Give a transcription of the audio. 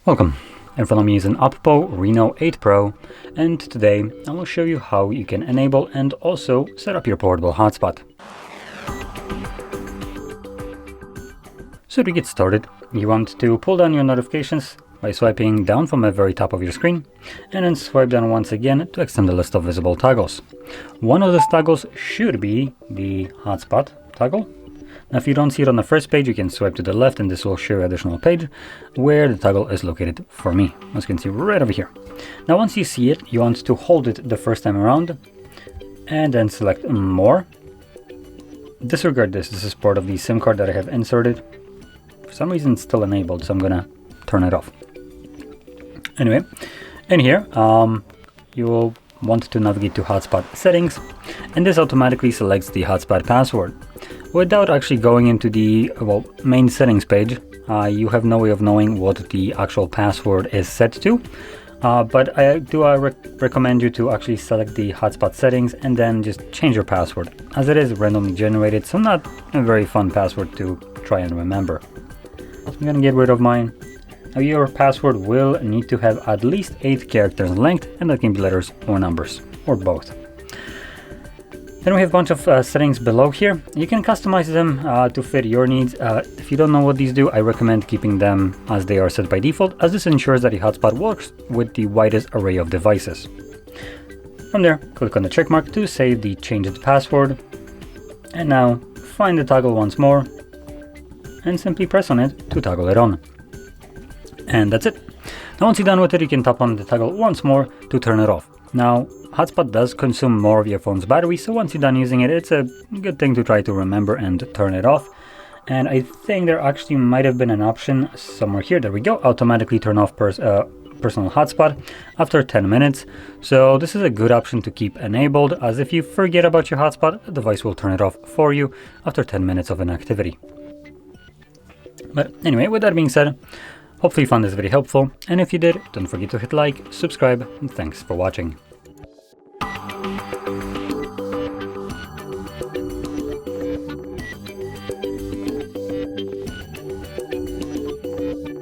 Welcome. In front of me is an OPPO Reno 8 Pro, and today I will show you how you can enable and also set up your portable hotspot. So to get started, you want to pull down your notifications by swiping down from the very top of your screen, and then swipe down once again to extend the list of visible toggles. One of those toggles should be the hotspot toggle. Now, if you don't see it on the first page, you can swipe to the left and this will show you an additional page where the toggle is located for me. As you can see right over here. Now, once you see it, you want to hold it the first time around and then select more. Disregard this. This is part of the SIM card that I have inserted. For some reason, it's still enabled, so I'm gonna turn it off. Anyway, in here, you will want to navigate to hotspot settings, and this automatically selects the hotspot password. Without actually going into the main settings page, you have no way of knowing what the actual password is set to. But I do recommend you to actually select the hotspot settings and then just change your password, as it is randomly generated, so not a very fun password to try and remember. So I'm gonna get rid of mine. Now, your password will need to have at least 8 characters in length, and that can be letters or numbers, or both. Then we have a bunch of settings below here. You can customize them to fit your needs. If you don't know what these do, I recommend keeping them as they are set by default, as this ensures that the hotspot works with the widest array of devices. From there, click on the check mark to save the changed password. And now, find the toggle once more, and simply press on it to toggle it on. And that's it. Now, once you're done with it, you can tap on the toggle once more to turn it off. Now, hotspot does consume more of your phone's battery, so once you're done using it, it's a good thing to try to remember and turn it off. And I think there actually might have been an option somewhere here. There we go. Automatically turn off personal hotspot after 10 minutes. So this is a good option to keep enabled, as if you forget about your hotspot, the device will turn it off for you after 10 minutes of inactivity. But anyway, with that being said, hopefully you found this video helpful, and if you did, don't forget to hit like, subscribe, and thanks for watching.